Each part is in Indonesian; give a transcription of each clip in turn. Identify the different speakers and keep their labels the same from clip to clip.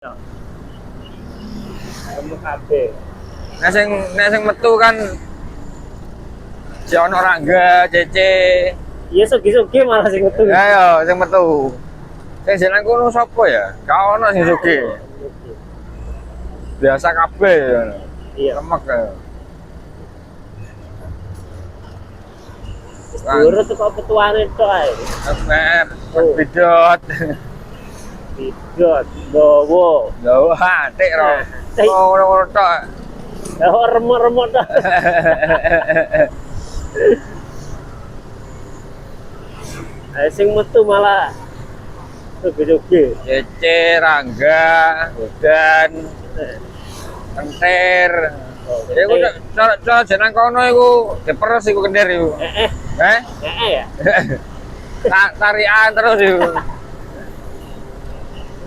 Speaker 1: Kamu kabeh.
Speaker 2: Nek sing metu kan si ono Rangga, Cece.
Speaker 1: Iya sugi-sugi malah sing metu.
Speaker 2: Ya yo sing metu. Sing jalan kono sapa ya? Gak ono sing sugih. Biasa kabeh ya.
Speaker 1: Iya.
Speaker 2: Lemek ya.
Speaker 1: Durut kok petuane tok ae.
Speaker 2: Lemek, bidot.
Speaker 1: Bidot, bowo.
Speaker 2: Yo hatik ro. Ngono tok.
Speaker 1: Lah remuk-remuk tok. Sing metu malah sugi-sugi.
Speaker 2: Cece, Rangga, Godan, Kentir. Iku cara jeneng kono iku diperes iku kendir iku. Ya. Tarian terus iku.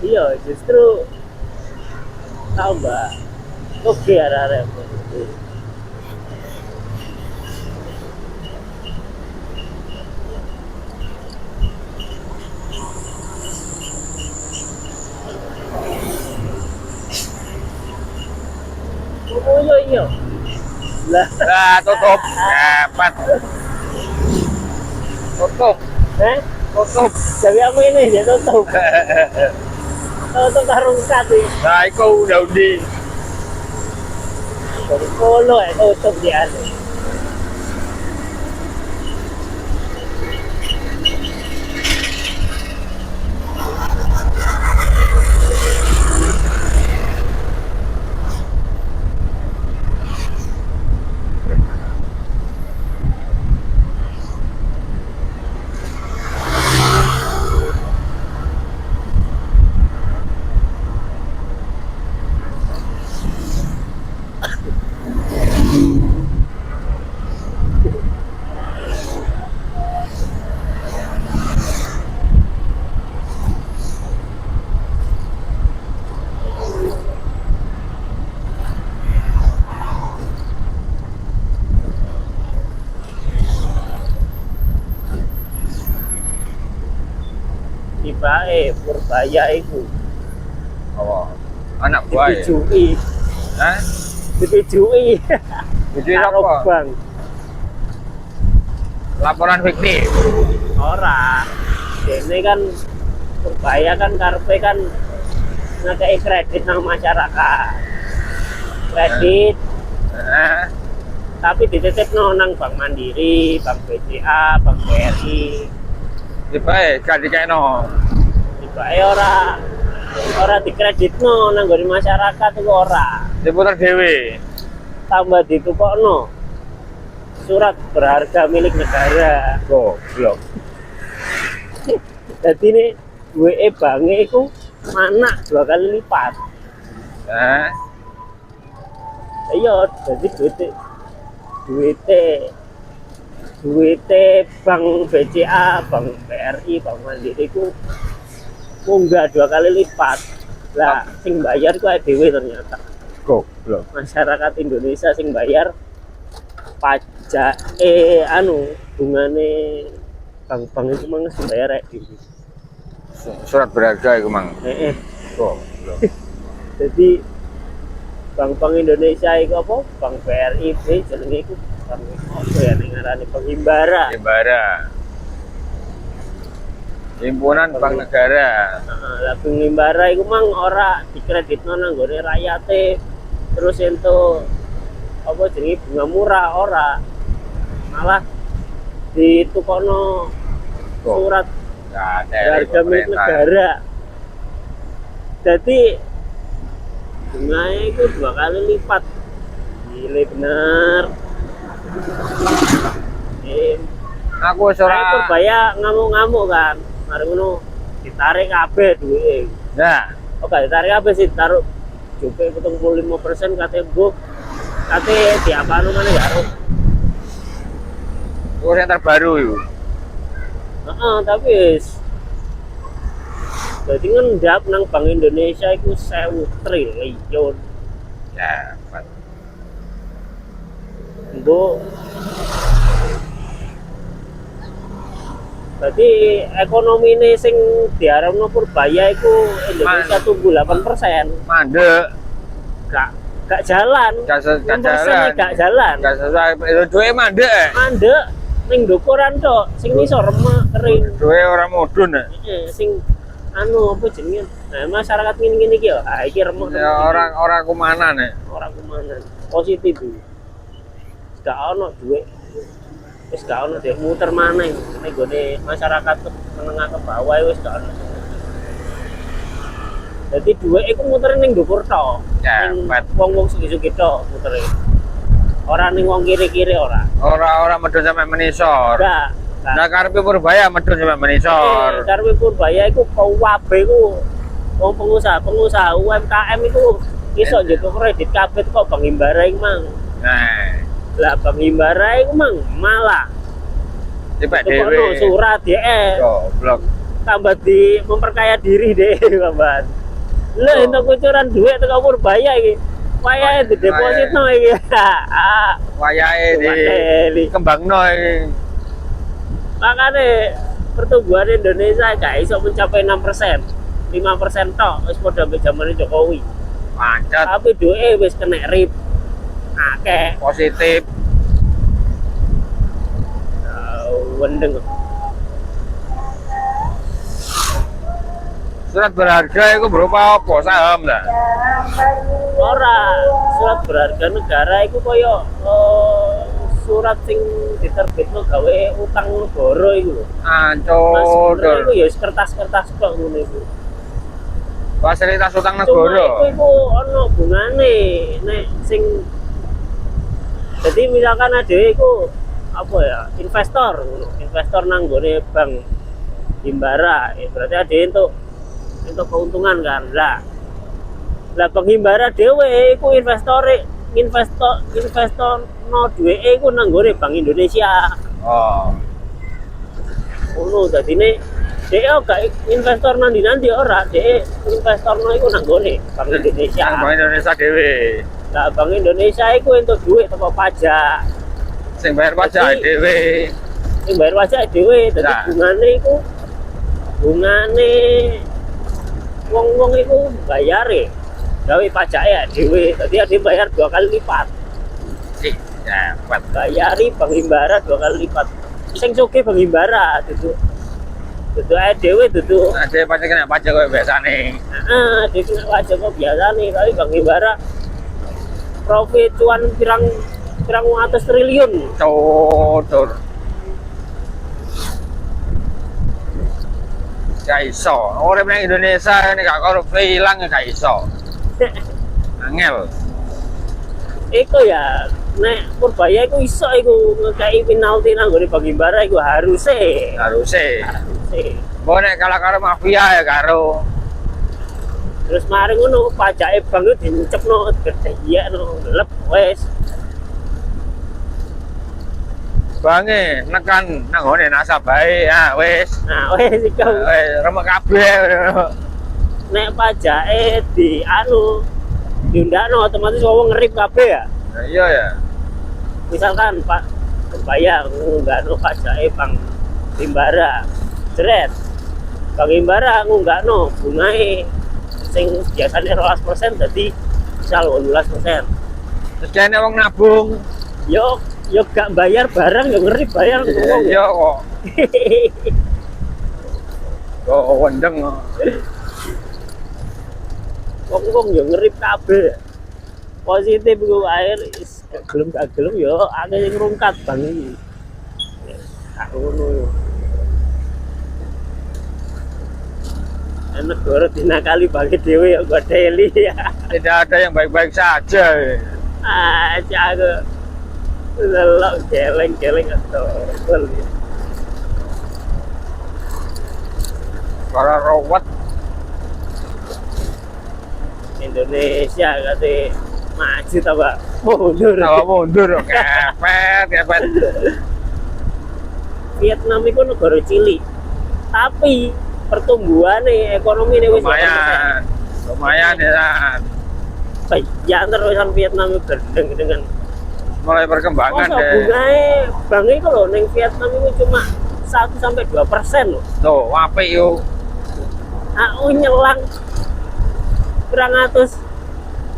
Speaker 1: Iya, justru tambah oke arek-arek. Oh iya. Lah,
Speaker 2: Tutup. Dapat. Tutup. Tutup.
Speaker 1: Jadi aku ini dia tutup. Tutup tarung kati.
Speaker 2: Nah, iku udah undi.
Speaker 1: Dari kolo tutup dia. Tibae Purbaya iku.
Speaker 2: Apa? Anak buah ya?
Speaker 1: Ditujui.
Speaker 2: Hah?
Speaker 1: Ditujui.
Speaker 2: Jadi apa?
Speaker 1: Bang.
Speaker 2: Laporan fiktif.
Speaker 1: Ora. Ini kan Purbaya kan karepe kan ngekei kredit nang masyarakat. Kredit tapi dititipno nang Bank Mandiri, Bank BCA, Bank BRI.
Speaker 2: Tibae gak dikeno.
Speaker 1: Tibae ora dikreditno nang nggone masyarakat iku ora.
Speaker 2: Diputer dhewe.
Speaker 1: Tambah ditukokno surat berharga milik negara.
Speaker 2: Goblok.
Speaker 1: Jadi ini WE bange iku mana 2 kali lipat. Iya, jadi duit Bank BCA, Bank BRI, Bank Mandiri ku munggah 2 kali lipat. Lah, sing bayar ku dhewe ternyata.
Speaker 2: Goblok.
Speaker 1: Masyarakat Indonesia sing bayar pajak bungane bank-bank itu mang sing bayar dhewe.
Speaker 2: Surat berharga iku mang. Goblok.
Speaker 1: Jadi bank-bank Indonesia itu apa? Bank BRI jenenge iku bank apa ya ning ngarane Penghimbara.
Speaker 2: Himbara. Himpunan Bank Negara.
Speaker 1: Lah Penghimbara iku mang ora dikreditno nang nggone rakyate. Terus entuk apa jenenge bunga murah ora. Malah ditukokno surat harga milik negara. Jadi bunganya itu 2 kali lipat. Gile bener.
Speaker 2: Aku ora
Speaker 1: Purbaya ngamuk-ngamuk kan. Mari ngono ditarik kabeh duwe.
Speaker 2: Nah,
Speaker 1: Oke, ditarik kabeh sih taruh jupe 75% kate mbok. Kate diapano maneh karo.
Speaker 2: aku yang terbaru itu.
Speaker 1: Tapi wis jadi ngendap nang Bank Indonesia itu 1.000 triliun.
Speaker 2: Ya,
Speaker 1: Mbok Berarti ekonomi ini sing diharapno Purbaya iku Indonesia tumbuh 8%.
Speaker 2: Mandek,
Speaker 1: Gak jalan.
Speaker 2: gak
Speaker 1: 6%
Speaker 2: jalan,
Speaker 1: gak jalan.
Speaker 2: gak sesuai. Itu duwe mandek.
Speaker 1: Mandek ning ndukuran tok, sing iso remek kering.
Speaker 2: Duwe orang mudun.
Speaker 1: Sing anu apa jenenge? Nah, masyarakat ngene-ngene iki yo. Ah iki remek.
Speaker 2: Ya orang kumanan ya.
Speaker 1: Orang kemana? Positif iki. Gak ono duit. Wis gak ono duit muter maneh. Nek gone masyarakat menengah ke bawah wis gak ono. Jadi duit iku muter ning dhuwur tok.
Speaker 2: Ya,
Speaker 1: Ning
Speaker 2: bet.
Speaker 1: wong-wong sugih-sugih tok mutere. Ora ning wong kiri-kiri ora.
Speaker 2: Orang medun sampai menisor.
Speaker 1: Enggak.
Speaker 2: Nah karepe Purbaya medun sampai menisor.
Speaker 1: Karena Purbaya iku kabeh iku wong pengusaha UMKM iku iso njuk kredit kabeh kok Bang Himbara iku mang.
Speaker 2: Nah,
Speaker 1: Lah Bang Himbara iku mang malah
Speaker 2: cepet
Speaker 1: tukokno
Speaker 2: dhewe.
Speaker 1: surat ya
Speaker 2: Goblok.
Speaker 1: tambah di memperkaya diri deh Bapak. Lho
Speaker 2: Oh.
Speaker 1: entuk kucuran duit teko Purbaya iki. Wayahe didepositno iki.
Speaker 2: Wayahe di kembangno iki.
Speaker 1: Makanya pertumbuhan Indonesia gak iso mencapai 6%. 5% tok wis padha mbek jamane Jokowi.
Speaker 2: Pancet
Speaker 1: Tapi duit wis kena rip. Akeh.
Speaker 2: positif.
Speaker 1: Wendeng.
Speaker 2: Surat berharga itu berupa apa? Saham lah.
Speaker 1: Ora surat berharga negara iku koyo surat sing diterbitno gawe utang negara iku lho. Mas
Speaker 2: Ancur.
Speaker 1: sebenarnya iku ya kertas-kertas kok ngono iku.
Speaker 2: Fasilitas utang
Speaker 1: Cuma
Speaker 2: negara.
Speaker 1: iku ono bungane nek sing jadi misalkan ada iku apa ya investor nang gone Bank Himbara berarti ada untuk keuntungan kan lah Bank Himbara dhewe iku investor no duweke iku nang gone Bank Indonesia
Speaker 2: Oh.
Speaker 1: ngono dadine dhek gak investor nanti ora dhek investor no iku nang gone Bank Indonesia
Speaker 2: Bank Indonesia dhewe.
Speaker 1: lah Bank Indonesia iku entuk duit teko pajak
Speaker 2: Sing bayar pajak
Speaker 1: Jadi-
Speaker 2: dhewe.
Speaker 1: sing bayar pajak dhewe dadi
Speaker 2: Nah.
Speaker 1: bungane wong-wong iku bayare gawe pajake ya dhewe dadi dia bayar 2 kali lipat
Speaker 2: Ih, ya, kuat.
Speaker 1: bayari Bank Himbara 2 kali lipat sing sugih Bank Himbara duduk ae dhewe duduk
Speaker 2: Nah, dhewe pajak kena pajak koyo biasane.
Speaker 1: dia kena pajak kok biasa nih tapi Bank Himbara profit cuan pirang 100 triliun
Speaker 2: Cotor. Gak iso. Orang yang Indonesia ini gak korupsi hilang ya gak iso. Angel.
Speaker 1: iku ya nek Purbaya iku iso iku ngekei penalti nang gone Bank Himbara iku harusnya Mbok nek kalah karo mafia ya karo. terus mari ngono pajake bank itu dincepno gedheyekno lep wis
Speaker 2: Bange nekan nang ngone nasabahe ya wis.
Speaker 1: nah wis iku
Speaker 2: Wis remek kabeh.
Speaker 1: nek pajake diundakno otomatis wong ngerip kabeh ya
Speaker 2: Nah, iya ya.
Speaker 1: misalkan Pak Purbaya ngunggahno pajake Bank Himbara jeret Bank Himbara ngunggahno bungae sing biasanya 12% jadi misal 18%.
Speaker 2: Terus kene wong nabung.
Speaker 1: Yo gak bayar barang yo ngeri bayar ngomong.
Speaker 2: Iya kok. Kok wendeng.
Speaker 1: Wong yo ngeri kabeh. Positif iku air gelem gak gelem yo akeh sing ngrungkat bang iki. Tak ngono yo. Negara dinakali bagi dewe ya gak deli ya.
Speaker 2: Tidak ada yang baik-baik saja.
Speaker 1: Jago lelok geleng atau
Speaker 2: Para rawat
Speaker 1: Indonesia kate maju ta Pak mundur
Speaker 2: mundur kepet.
Speaker 1: Vietnam itu negara cilik tapi pertumbuhannya ekonomi ini
Speaker 2: lumayan ya.
Speaker 1: ya terusan Vietnam itu gendeng dengan
Speaker 2: Mulai perkembangan
Speaker 1: masa
Speaker 2: deh.
Speaker 1: bunganya bang itu loh neng Vietnam itu cuma 1-2% loh.
Speaker 2: Tuh, apik yo.
Speaker 1: Aku nyelang kurang atus,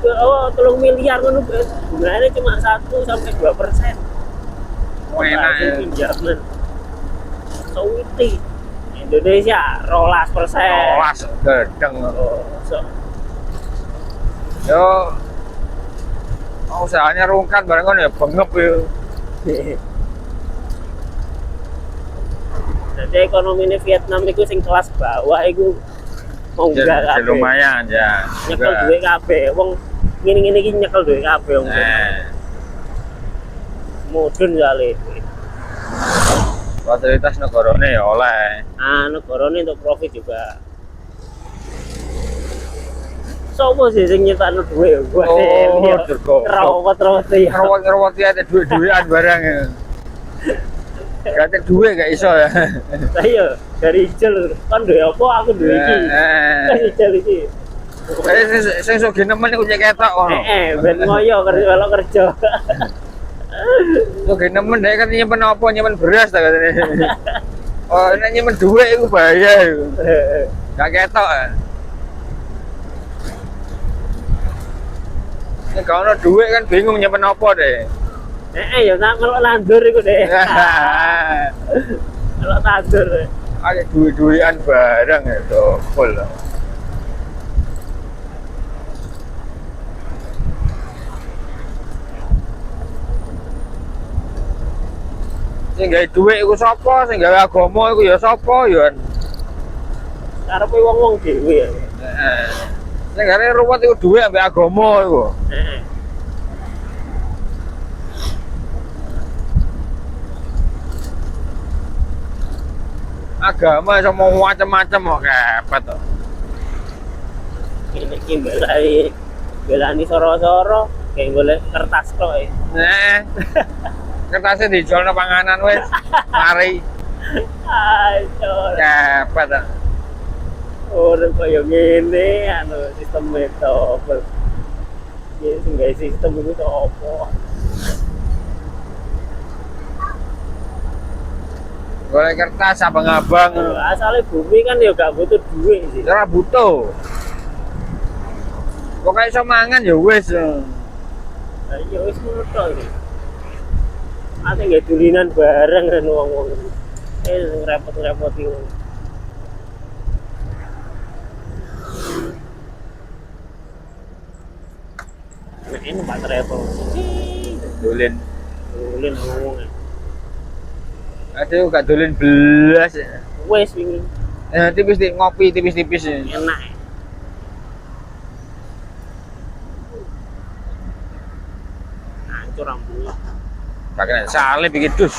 Speaker 1: oh 3 miliar ngono, bunganya cuma 1-2%.
Speaker 2: Enak ya.
Speaker 1: Pinjaman Sawiti Indonesia 12%.
Speaker 2: Awas gedeng.
Speaker 1: Oh, so.
Speaker 2: Yo. Usahanya rungkat bareng kan ya bengep yo.
Speaker 1: Jadi ekonomi ini Vietnam itu sing kelas bawah itu mau
Speaker 2: Ya,
Speaker 1: enggak kabeh.
Speaker 2: lumayan ya.
Speaker 1: Nyekel duit kabeh. Wong ngene-ngene iki nyekel duit kabeh wong. Mudun kali.
Speaker 2: Fasilitas negarane ya oleh.
Speaker 1: Negarane untuk profit juga. Sopo sih sing nyetakno duit?
Speaker 2: Oh, Durgo.
Speaker 1: Rawat-rawat ya.
Speaker 2: Rawat-rawat ya ada duit-duitan barang ya. Gak ada duit gak iso ya.
Speaker 1: Saya dari Ijel kan duwe apa aku duwe iki. Kan Ijel iki.
Speaker 2: Sing sugih nemen iku cek ketok ngono.
Speaker 1: Ben ngoyo kalau kerja.
Speaker 2: Sugih nemen dhek kan nyimpen apa nyimpen beras ta katene. Oh, nek nyimpen duit iku bahaya iku. Gak ketok. Nek kalau duit kan bingung nyimpen apa deh.
Speaker 1: Ya tak melok landur iku deh. Melok tandur.
Speaker 2: Ada duit-duitan barang ya tuh full. Sing gawe duit iku sapa? Sing gawe agama iku ya sapa ya.
Speaker 1: Karepe wong-wong dhewe ya.
Speaker 2: Heeh. Sing gawe ruwet iku duit ambek agama iku.
Speaker 1: Heeh.
Speaker 2: Agama iso mau macam-macam kok kepet to.
Speaker 1: Ini iki belani soro-soro kayak golek kertas tok ya.
Speaker 2: Nah. Kertasnya dijual panganan wes. Mari.
Speaker 1: Ayo.
Speaker 2: Kepet to.
Speaker 1: Urip kaya ngene sistem itu. Ya sing gawe sistem itu apa?
Speaker 2: Golek kertas abang-abang.
Speaker 1: Asalnya bumi kan ya gak butuh duit sih.
Speaker 2: Ora butuh. Pokoke iso mangan ya wis.
Speaker 1: Ya wis ngono tok iki. Ate nggih dulinan bareng kan wong-wong. Sing repot-repot iki. Nek ini Pak Travel.
Speaker 2: Dolin.
Speaker 1: Dolin ngomong.
Speaker 2: Aduh gak dolin belas.
Speaker 1: Wes wingi
Speaker 2: Tipis ngopi tipis-tipis.
Speaker 1: enak. Hancur rambutnya.
Speaker 2: Gak kena salib iki dus.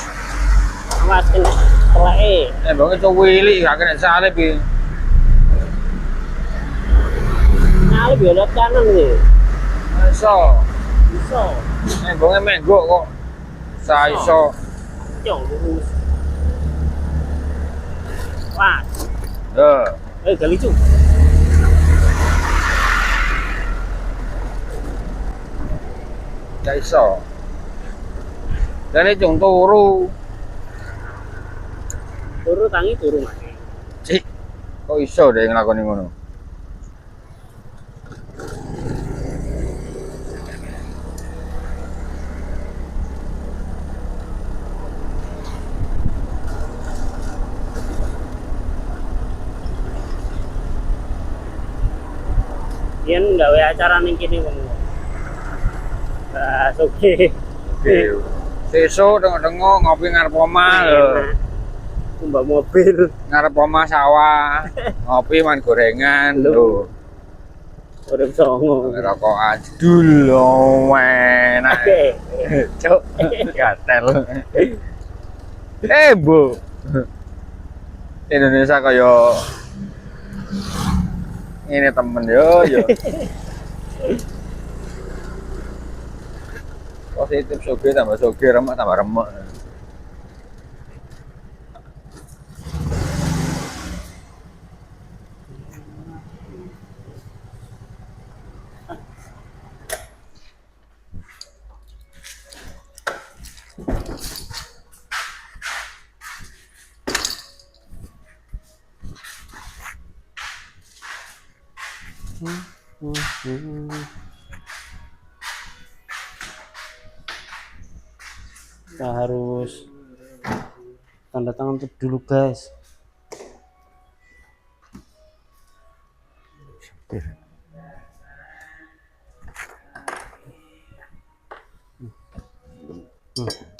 Speaker 1: Awas kena teleke.
Speaker 2: Bonge cowili gak kena salib iki.
Speaker 1: Nyalip ya lihat kanan nih.
Speaker 2: Iso.
Speaker 1: Bisa.
Speaker 2: Bonge menggok kok. Sa iso.
Speaker 1: Cong lurus. Wah, gak lucu.
Speaker 2: Gak iso. Dari cung turu.
Speaker 1: Turu tangi turu mati.
Speaker 2: Cik. Kok iso deh nglakoni ngono?
Speaker 1: Yen gawe acara ning kene wong. Oke.
Speaker 2: Oke. Sesuk tengok-tengok ngopi ngarep omah lho.
Speaker 1: Mbak mobil.
Speaker 2: Ngarep omah sawah. Ngopi man gorengan lho.
Speaker 1: Urip songo.
Speaker 2: Rokokan jedul enak. Cuk, gatel. Bu. Indonesia kaya ini temen yo. Positif soge tambah soge, remek tambah remek.
Speaker 1: Hmm. Kita harus tanda tangan dulu guys. Hmm.